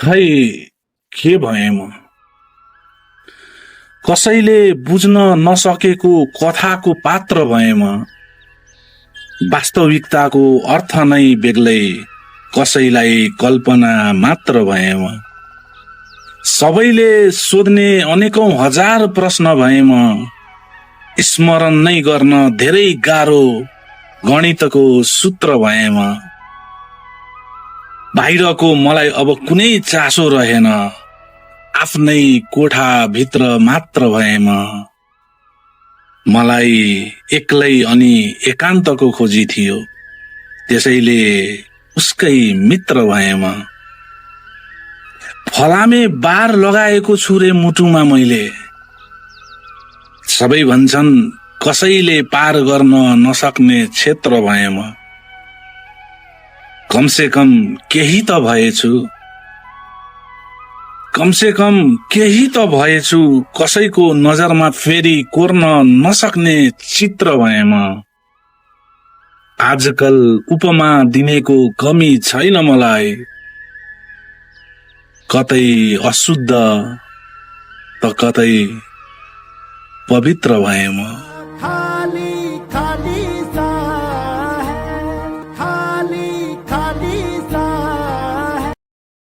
खै के भएँ म? कसैले बुझ्न नसकेको कथाको पात्र भएँ म। वास्तविकताको अर्थ नै बेग्लै, कसैलाई कल्पना मात्र भएँ म। सबैले सोध्ने अनेकौं हजार प्रश्न भएँ म। स्मरण नै गर्न धेरै गाह्रो गणितको सूत्र भएँ म। बाहिरको मलाई अब कुनै चासो रहेन, आफ्नै कोठा भित्र मात्र भएँ म। मलाई एक्लै अनि एकान्तको खोजी थियो, त्यसैले उसकै मित्र भएँ म। फलामे बार लगाएको छु रे मुटुमा मैले। सबै भन्छन् कसैले पार गर्न नसक्ने क्षेत्र भएँ म। कमसे कम केही त भएछु, कसैको नजरमा फेरि कोर्न नसक्ने चित्र भएँ म। आजकल उपमा दिनेको कमी छैन मलाई, कतै अशुद्ध त कतै पवित्र भएँ म।